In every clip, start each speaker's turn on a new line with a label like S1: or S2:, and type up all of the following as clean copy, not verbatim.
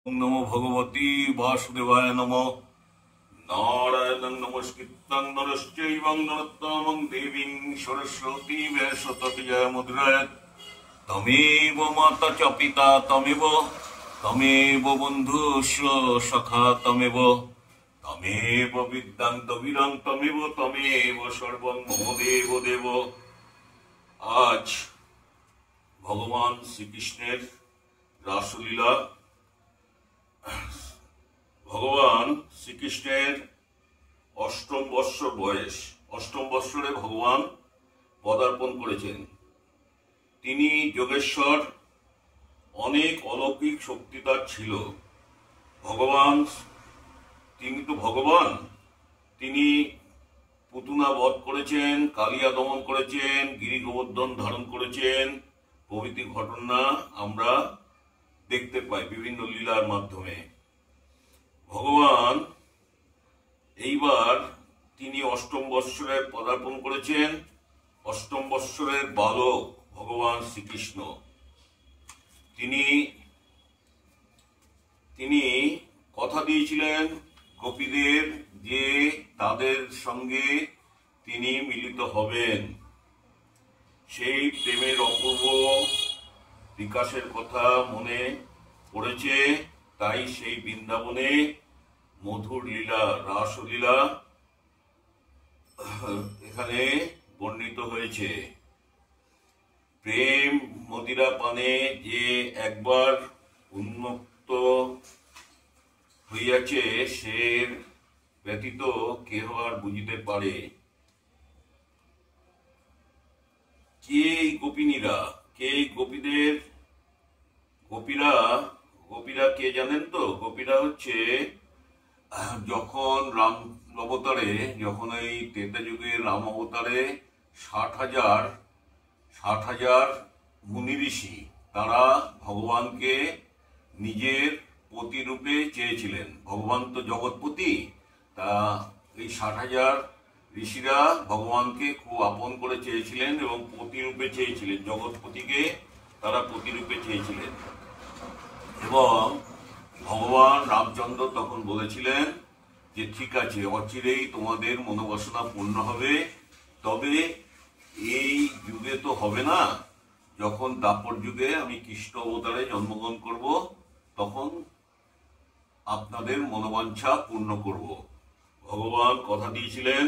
S1: नमो भगवती वासुदेवाय नमो। नारायणं नमस्कृतं नरश्चैवं नरोत्तमं देवीं सरस्वती व्यासं जयमुद्रात्। तमेव माता च पिता तमेव बन्धुश्च सखा तमेव विद्यां तवीरं तमेव सर्वं मम देव देव। आज भगवान श्रीकृष्णेर रासलीला। भगवान श्रीकृष्णेर अष्टम बत्सर बयस। अष्टम बत्सरे भगवान पदार्पण करेছেন। তিনি যোগেশ্বর, অনেক অলৌকিক শক্তি তার ছিল। ভগবান, তিনি তো ভগবান, তিনি পুতনা বধ করেছেন, কালিয়া দমন করেছেন, গিরি গোবর্ধন ধারণ করেছেন প্রভৃতি ঘটনা আমরা দেখতে পাই বিভিন্ন লীলার মাধ্যমে। ভগবান এইবার তিনি অষ্টম বৎসরে পদার্পণ করেছেন। অষ্টম বৎসরের বালক ভগবান শ্রীকৃষ্ণ তিনি কথা দিয়েছিলেন গোপীদের যে তাদের সঙ্গে তিনি মিলিত হবেন। সেই প্রেমের অপূর্ব বিকাশের কথা মনে পড়েছে, তাই সেই বৃন্দাবনে মধুর লীলা, রাসলীলা এখানে বর্ণিত হয়েছে। প্রেম মদিরা পানে যে একবার উন্মুক্ত হইয়াছে, সে ব্যতীত কেহ আর বুঝিতে পারে। কে এই গোপিনীরা, কে এই গোপীদের? গোপীরা কে জানেন তো? গোপীরা হচ্ছে যখন রাম অবতারে, যখন এই ত্রেতা যুগে রাম অবতারে 60,000 মুনি ঋষি তারা ভগবানকে নিজের পতি রূপে চেয়েছিলেন। ভগবান তো জগৎপতি, তা এই 60,000 ঋষিরা ভগবানকে খুব আপন করে চেয়েছিলেন এবং পতি রূপে চেয়েছিলেন। জগৎপতিকে তারা পতি রূপে চেয়েছিলেন এবং ভগবান রামচন্দ্র তখন বলেছিলেন যে ঠিক আছে, অচিরেই তোমাদের মনোবাসনা পূর্ণ হবে। তবে এই যুগে তো হবে না, যখন দাপর যুগে আমি কৃষ্ণ অবতারে জন্মগ্রহণ করব, তখন আপনাদের মনোবাঞ্ছা পূর্ণ করব। ভগবান কথা দিয়েছিলেন।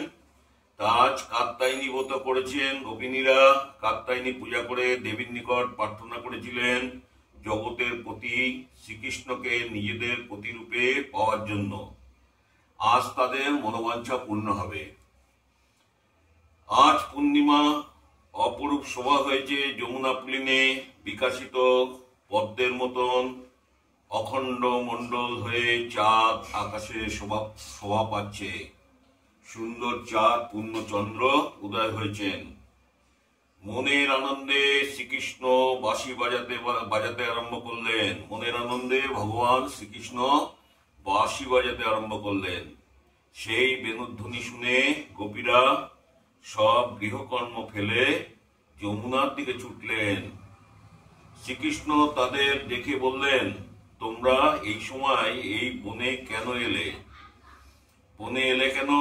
S1: আজ কাত্যায়নী ব্রত করেছেন গোপিনীরা। কাত্যায়নী পূজা করে দেবীর নিকট প্রার্থনা করেছিলেন জগতের প্রতি শ্রীকৃষ্ণকে নিজেদের প্রতিরূপে পাওয়ার জন্য। আজ তাদের মনোবাঞ্ছা পূর্ণ হবে। আজ পূর্ণিমা, অপরূপ শোভা হয়েছে যমুনা পুলিনে। বিকাশিত পদ্মের মতন অখণ্ড মণ্ডল হয়ে চাঁদ আকাশে শোভা পাচ্ছে। সুন্দর চাঁদ পূর্ণচন্দ্র উদয় হয়েছেন। মনের আনন্দে শ্রীকৃষ্ণ বাঁশি বাজাতে আরম্ভ করলেন। মনের আনন্দে ভগবান শ্রীকৃষ্ণ বাঁশি বাজাতে আরম্ভ করলেন। সেই বেণুধ্বনি শুনে গোপীরা সব গৃহকর্ম ফেলে যমুনার দিকে ছুটলেন। শ্রীকৃষ্ণ তাদের দেখে বললেন, তোমরা এই সময় এই বনে কেন এলে? বনে এলে কেন?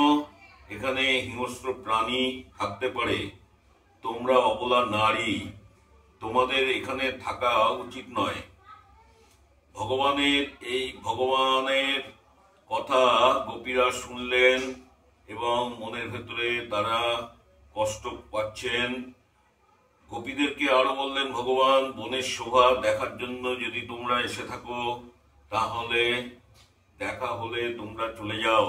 S1: এখানে হিংস্র প্রাণী থাকতে পারে। তোমরা অবলা নারী, তোমাদের এখানে থাকা উচিত নয়। ভগবানের কথা গোপীরা শুনলেন এবং মনের ভেতরে তারা কষ্ট পাচ্ছেন। গোপীদেরকে আরো বললেন ভগবান, বনের শোভা দেখার জন্য যদি তোমরা এসে থাকো, তাহলে দেখা হলে তোমরা চলে যাও।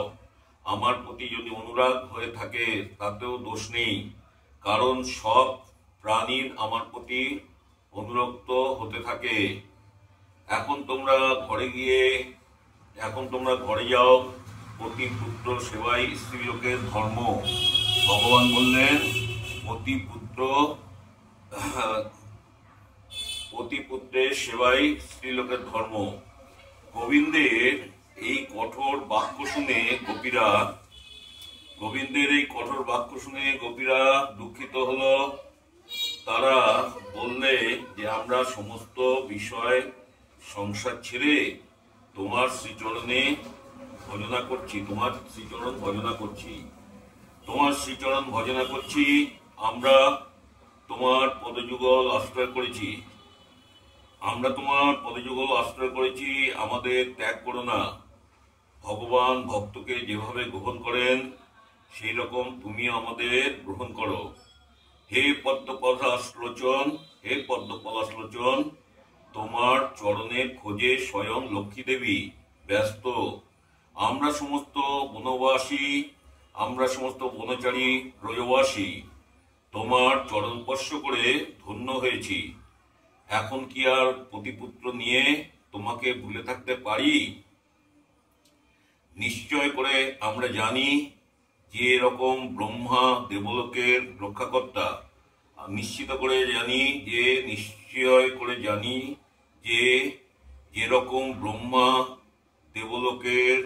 S1: আমার প্রতি যদি অনুরাগ হয়ে থাকে তাতেও দোষ নেই, কারণ সব প্রাণীর আমার প্রতি অনুরক্ত হতে থাকে। এখন তোমরা ঘরে যাও। পতি পুত্র সেবাই স্ত্রীলোকের ধর্ম। ভগবান বললেন পতি পুত্রের সেবাই স্ত্রীলোকের ধর্ম। গোবিন্দের এই কঠোর বাক্য শুনে গোপীরা দুঃখিত হলো। তারা বললে যে আমরা সমস্ত বিষয় সংসার ছেড়ে তোমার শ্রীচরণে ভজনা করছি, তোমার শ্রীচরণ ভজনা করছি, তোমার শ্রীচরণ ভজনা করছি। আমরা তোমার পদযুগল আশ্রয় করেছি, আমরা তোমার পদযুগল আশ্রয় করেছি, আমাদের ত্যাগ করো না। ভগবান ভক্তকে যেভাবে গ্রহণ করেন সেই রকম তুমি আমাদের গ্রহণ করো। হে পদ্মপলাশলোচন, হে পদ্মপলাশলোচন, তোমার চরণের খোঁজে স্বয়ং লক্ষ্মী দেবী ব্যস্ত। আমরা সমস্ত বনবাসী, আমরা সমস্ত বনচারী ব্রজবাসী তোমার চরণ স্পর্শ করে ধন্য হয়েছি। এখন কি আর পতিপুত্র নিয়ে তোমাকে ভুলে থাকতে পারি? নিশ্চয় করে আমরা জানি যে এরকম ব্রহ্মা দেবলোকের রক্ষাকর্তা, নিশ্চিত করে জানি যে নিশ্চয় করে জানি যে যেরকম ব্রহ্মা দেবলোকের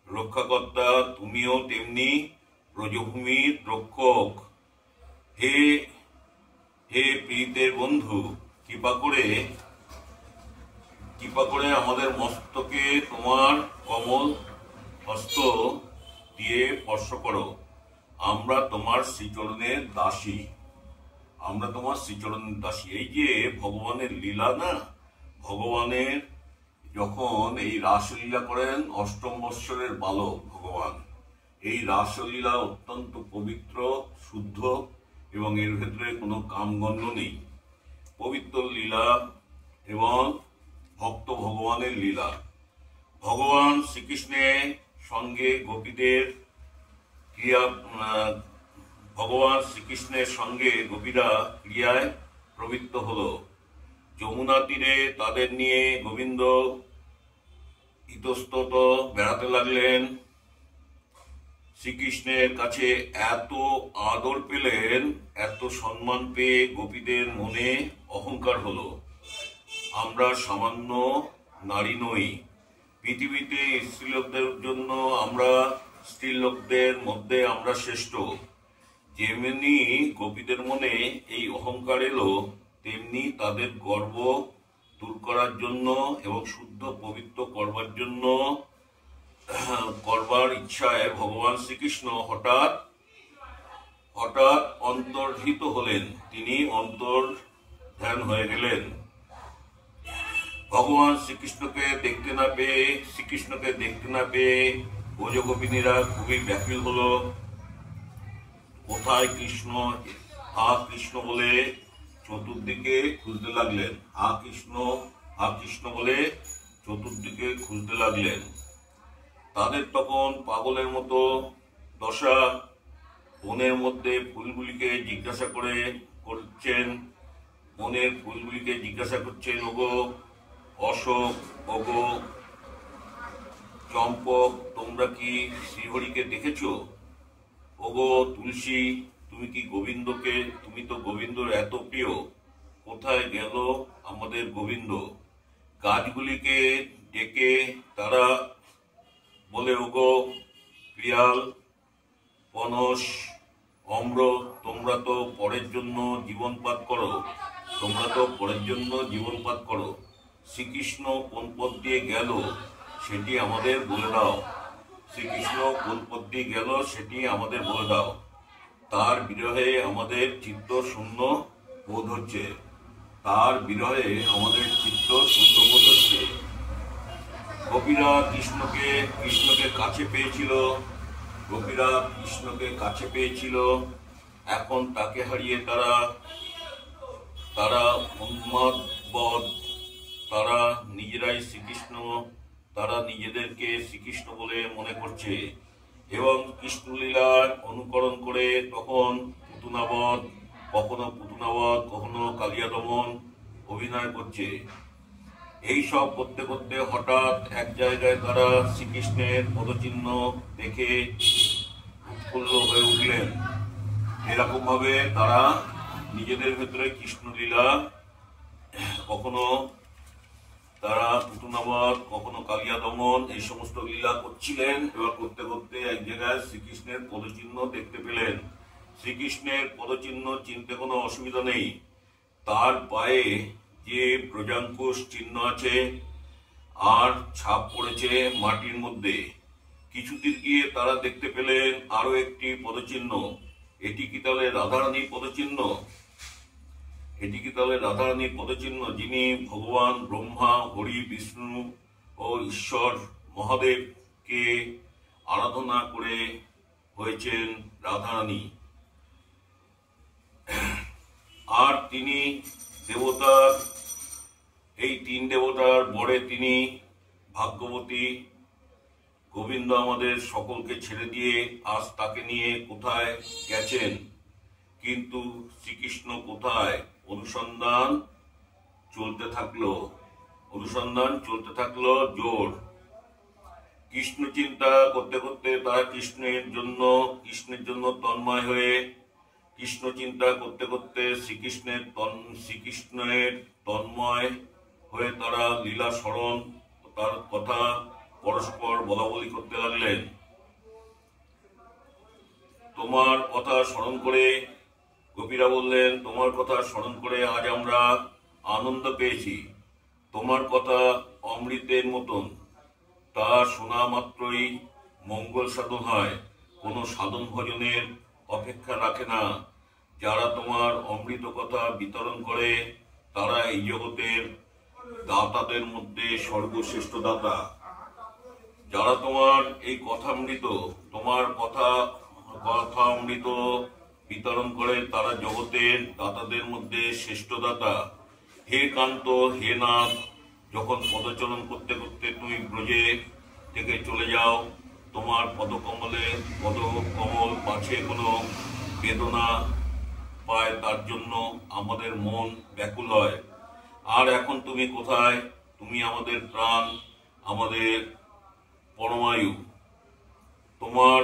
S1: রক্ষাকর্তা তুমিও তেমনি ব্রজভূমির রক্ষক। হে হে প্রীতের বন্ধু, কৃপা করে আমাদের মস্তকে তোমার কমল হস্ত দিয়ে স্পর্শ করো। আমরা তোমার শ্রীচরণের দাসী, আমরা তোমার শ্রীচরণের দাসী। এই যে ভগবানের লীলা না, ভগবানের যখন এই রাসলীলা করেন, অষ্টম বৎসরের বালক ভগবান, এই রাসলীলা অত্যন্ত পবিত্র, শুদ্ধ এবং এর ভেতরে কোনো কামগন্ধ নেই। পবিত্র লীলা এবং ভক্ত ভগবানের লীলা। ভগবান শ্রীকৃষ্ণের সঙ্গে গোপীদের ক্রিয়া, ভগবান শ্রীকৃষ্ণের সঙ্গে গোপীরা ক্রিয়ায় প্রবৃত্ত হলো। যমুনা তীরে তাদের নিয়ে গোবিন্দ ইতস্তত বেড়াতে লাগলেন। শ্রীকৃষ্ণের কাছে এত আদর পেলেন, এত সম্মান পেয়ে গোপীদের মনে অহংকার হলো। আমরা সামান্য নারী নই, পৃথিবীতে স্ত্রীলোকদের জন্য আমরা, স্ত্রীলোকদের মধ্যে আমরা শ্রেষ্ঠ। যেমনি গোপীদের মনে এই অহংকার এলো, তেমনি তাদের গর্ব দূর করার জন্য এবং শুদ্ধ পবিত্র করবার জন্য, করবার ইচ্ছায় ভগবান শ্রীকৃষ্ণ হঠাৎ অন্তর্হিত হলেন, তিনি অন্তর্ধান হয়ে গেলেন। ভগবান শ্রীকৃষ্ণকে দেখতে না পেয়ে ব্রজগোপিনীরা খুবই ব্যাকুল হলো। কোথায় কৃষ্ণ, হা কৃষ্ণ বলে চতুর্দিকে খুঁজতে লাগলেন, হা কৃষ্ণ বলে চতুর্দিকে খুঁজতে লাগলেন। তাদের তখন পাগলের মতো দশা। বনের মধ্যে ফুলগুলিকে জিজ্ঞাসা করছেন, বনের ফুলগুলিকে জিজ্ঞাসা করছেন, ওগো অশোক, ওগো চম্পক, তোমরা কি শ্রীহরিকে দেখেছো? ওগো তুলসী, তুমি তো গোবিন্দর এত প্রিয়, কোথায় গেল আমাদের গোবিন্দ? গাছগুলিকে ডেকে তারা বলে, ওগো পিয়াল, পনস, অম্র, তোমরা তো পরের জন্য জীবনপাত করো, শ্রীকৃষ্ণ কোন পথ দিয়ে গেল সেটি আমাদের বলে দাও, শ্রীকৃষ্ণ কোন পথ দিয়ে গেল সেটি আমাদের বলে দাও। তার বিরহে আমাদের চিত্ত শূন্য বোধ হচ্ছে, গোপীরা কৃষ্ণকে কাছে পেয়েছিল, এখন তাকে হারিয়ে তারা উন্মাদবোধ, তারা নিজেদেরকে শ্রীকৃষ্ণ বলে মনে করছে এবং কৃষ্ণলীলার অনুকরণ করে কখনো পুতনাবধ, কখনো কালিয়া দমন অভিনয় করছে। এই সব করতে করতে হঠাৎ এক জায়গায় তারা শ্রীকৃষ্ণের পদচিহ্ন দেখে উৎফুল্ল হয়ে উঠলেন। এরকম ভাবে তারা নিজেদের ভেতরে কৃষ্ণলীলা, কখনো তারা পুতনাবধ, কখনো কালিয়া দমন, এই সমস্ত লীলা করছিলেন। এবার করতে করতে এক জায়গায় শ্রীকৃষ্ণের পদচিহ্ন দেখতে পেলেন। শ্রীকৃষ্ণের পদচিহ্ন চিনতে কোনো অসুবিধা নেই, তার পায়ে যে ব্রজাঙ্কুশ চিহ্ন আছে আর ছাপ পড়েছে মাটির মধ্যে। কিছুদূর গিয়ে তারা দেখতে পেলেন আরো একটি পদচিহ্ন। এটি কি তাহলে রাধারানীর পদচিহ্ন? এটি কি তাহলে রাধারানীর পদচিহ্ন, যিনি ভগবান ব্রহ্মা, হরি, বিষ্ণু ও ঈশ্বর মহাদেবকে আরাধনা করে হয়েছেন রাধারানী। আর তিনি দেবতার, এই তিন দেবতার বরে তিনি ভাগ্যবতী। গোবিন্দ আমাদের সকলকে ছেড়ে দিয়ে আজ তাকে নিয়ে কোথায় গেছেন, কিন্তু শ্রীকৃষ্ণ কোথায়? অনুসন্ধান চলতে থাকলো জোর। কৃষ্ণ চিন্তা করতে করতে তারা কৃষ্ণের জন্য তন্ময় হয়ে, কৃষ্ণ চিন্তা করতে করতে শ্রীকৃষ্ণের তন্ময় হয়ে তারা লীলা স্মরণ, তার কথা পরস্পর বলাবলি করতে লাগলেন। তোমার কথা স্মরণ করে, গোপীরা বললেন, তোমার কথা স্মরণ করে আজ আমরা আনন্দ পেয়েছি। তোমার কথা অমৃতের মতন, তা শোনা মাত্রই মঙ্গল সাধন হয়, কোনো সাধন ভজনের অপেক্ষা রাখে না। যারা তোমার অমৃত কথা বিতরণ করে তারা এই জগতের দাতাদের মধ্যে সর্বশ্রেষ্ঠ দাতা। যারা তোমার এই কথামৃত, তোমার কথা অমৃত বিতরণ করে তারা জগতের দাতাদের মধ্যে শ্রেষ্ঠ দাতা। হে কান্ত, হে নাথ, যখন পদচলন করতে করতে তুমি ব্রজে থেকে চলে যাও, তোমার পদকমল পাছে কোনো বেদনা পায়, তার জন্য আমাদের মন ব্যাকুল হয়। আর এখন তুমি কোথায়? তুমি আমাদের প্রাণ, আমাদের পরমায়ু। তোমার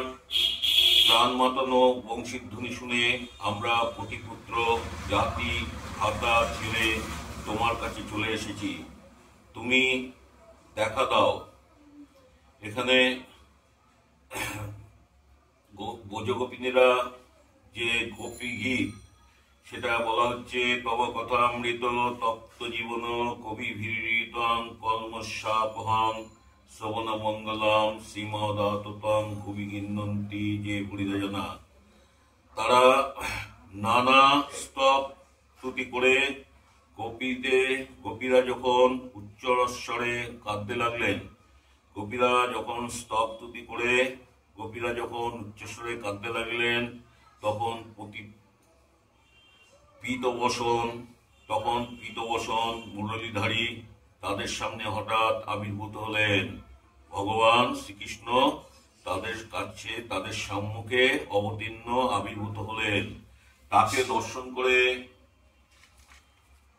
S1: প্রাণ মাতানো বংশীধ্বনি শুনে আমরা পতিপুত্র জাতি ভাতা ছেড়ে তোমার কাছে চলে এসেছি। তুমি দেখা দাও। এখানে ব্রজগোপিনীরা যে গোপী গীত, সেটা বলা হচ্ছে, তব কথামৃত তপ্ত জীবন কবি ভীরিতং কলমস্যাপহং শ্রবণ মঙ্গলম শ্রীমদাততং ভুবি গিন্নন্তি যে পরিদজনা। তারা নানা স্তব স্তুতি করে গোপীরা যখন উচ্চস্বরে কাঁদতে লাগলেন, গোপীরা যখন স্তব স্তুতি করে গোপীরা যখন উচ্চস্বরে কাঁদতে লাগলেন, তখন পীতবসন মুরলীধারী তাদের সামনে হঠাৎ আবির্ভূত হলেন। ভগবান শ্রীকৃষ্ণ তাদের কাছে, তাদের সম্মুখে অবতীর্ণ আবির্ভূত হলেন।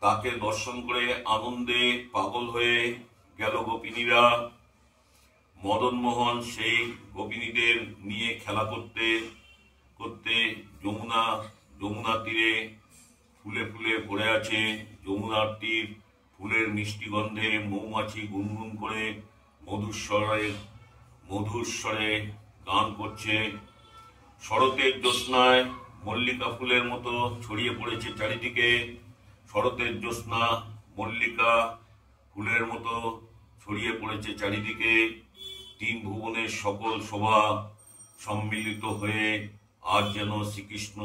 S1: তাকে দর্শন করে আনন্দে পাগল হয়ে গেল গোপিনীরা। মদনমোহন সেই গোপিনীদের নিয়ে খেলা করতে করতে যমুনা তীরে ফুলে ফুলে ভরে আছে। যমুনার তীর ফুলের মিষ্টি গন্ধে মৌমাছি গুনগুন করে মধুর স্বরে গান করছে। শরতের জ্যোৎস্নায় মল্লিকা ফুলের মতো ছড়িয়ে পড়েছে চারিদিকে। শরতের জ্যোৎস্না মল্লিকা ফুলের মতো ছড়িয়ে পড়েছে চারিদিকে। তিন ভুবনের সকল শোভা সম্মিলিত হয়ে আজ যেন শ্রীকৃষ্ণ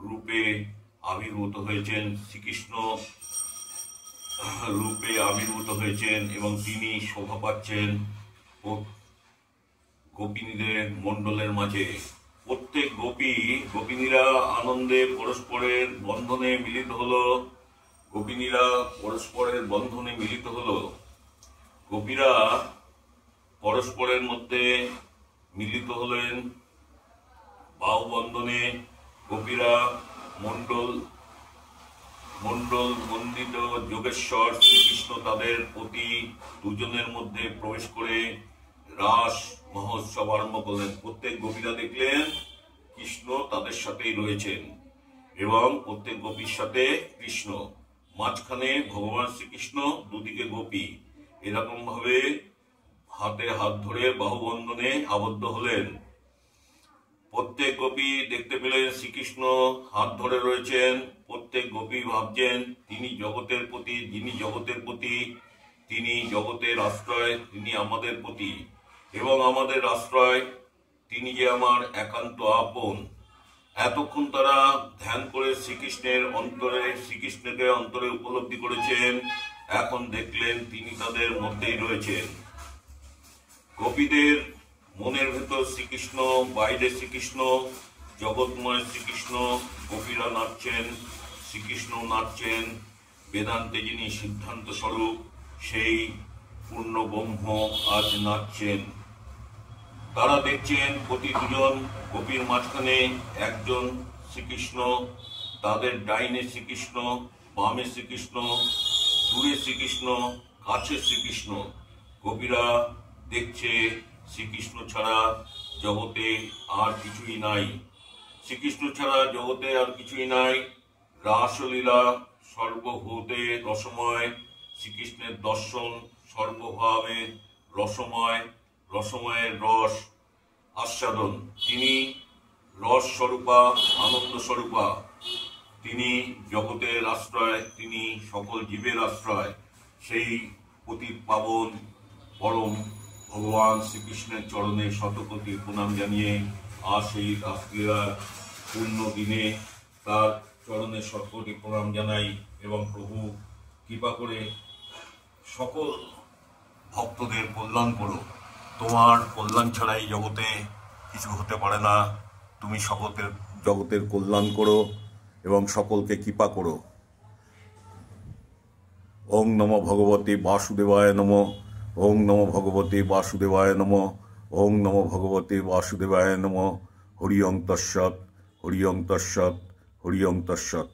S1: রূপে আবির্ভূত হয়েছেন এবং তিনি শোভা পাচ্ছেন গোপিনীদের মণ্ডলের মাঝে। প্রত্যেক গোপিনীরা আনন্দে পরস্পরের বন্ধনে মিলিত হলো। গোপীরা পরস্পরের মধ্যে মিলিত হলেন বাহুবন্ধনে। গোপীরা মণ্ডল মন্ডিত যোগেশ্বর শ্রীকৃষ্ণ তাদের প্রতি দুজনের মধ্যে প্রবেশ করে রাস মহোৎসব আরম্ভ করলেন। প্রত্যেক গোপীরা দেখলেন কৃষ্ণ তাদের সাথেই রয়েছেন এবং প্রত্যেক গোপীর সাথে কৃষ্ণ, মাঝখানে ভগবান শ্রীকৃষ্ণ, দুদিকে গোপী। এরকম ভাবে হাতে হাত ধরে বাহুবন্ধনে আবদ্ধ হলেন। প্রত্যেক গোপী দেখতে পেলেন শ্রীকৃষ্ণ হাত ধরে রয়েছেন। প্রত্যেক গোপী ভাবছেন যিনি জগতের প্রতি তিনি জগতের আশ্রয়, তিনি আমাদের প্রতি এবং আমাদের আশ্রয়, তিনি যে আমার একান্ত আপন। এতক্ষণ তারা ধ্যান করে শ্রীকৃষ্ণকে অন্তরে উপলব্ধি করেছেন। এখন দেখলেন তিনি তাদের মধ্যেই রয়েছেন। গোপীদের মনের ভেতর শ্রীকৃষ্ণ, বাইরে শ্রীকৃষ্ণ, জগৎময় শ্রীকৃষ্ণ। গোপীরা নাচছেন, শ্রীকৃষ্ণ নাচছেন। বেদান্তে যিনি সিদ্ধান্ত স্বরূপ, সেই পূর্ণ ব্রহ্ম আজ নাচছেন। তারা দেখছেন প্রতি দুজন গোপীর মাঝখানে একজন শ্রীকৃষ্ণ, তাদের ডাইনে শ্রীকৃষ্ণ, বামে শ্রীকৃষ্ণ, দূরে শ্রীকৃষ্ণ, কাছে শ্রীকৃষ্ণ। গোপীরা দেখছে শ্রীকৃষ্ণ ছাড়া জগতে আর কিছুই নাই, শ্রীকৃষ্ণ ছাড়া জগতে আর কিছুই নাই। রাসলীলা সর্বভূতে রসময়, শ্রীকৃষ্ণের দর্শন সর্বভাবে রসময়, রসময়ের রস আস্বাদন। তিনি রস স্বরূপা, আনন্দ স্বরূপা, তিনি জগতের আশ্রয়, তিনি সকল জীবের আশ্রয়। সেই পতিত পাবন পরম ভগবান শ্রীকৃষ্ণের চরণে শতকোটি প্রণাম জানিয়ে আজ সেই রাসলীলার পূর্ণ দিনে তার চরণে শতকোটি প্রণাম জানাই। এবং প্রভু কৃপা করে সকল ভক্তদের কল্যাণ করো। তোমার কল্যাণ ছাড়াই জগতে কিছু হতে পারে না। তুমি জগতের কল্যাণ করো এবং সকলকে কৃপা করো। ওং নমো ভগবতে বাসুদেবায় নমঃ। ওং নমো ভগবতে বাসুদেবায় নমঃ। ওং নমো ভগবতে বাসুদেবায় নমঃ। হরি ওং তৎসৎ, হরি ওং তৎসৎ, হরি ওং তৎসৎ।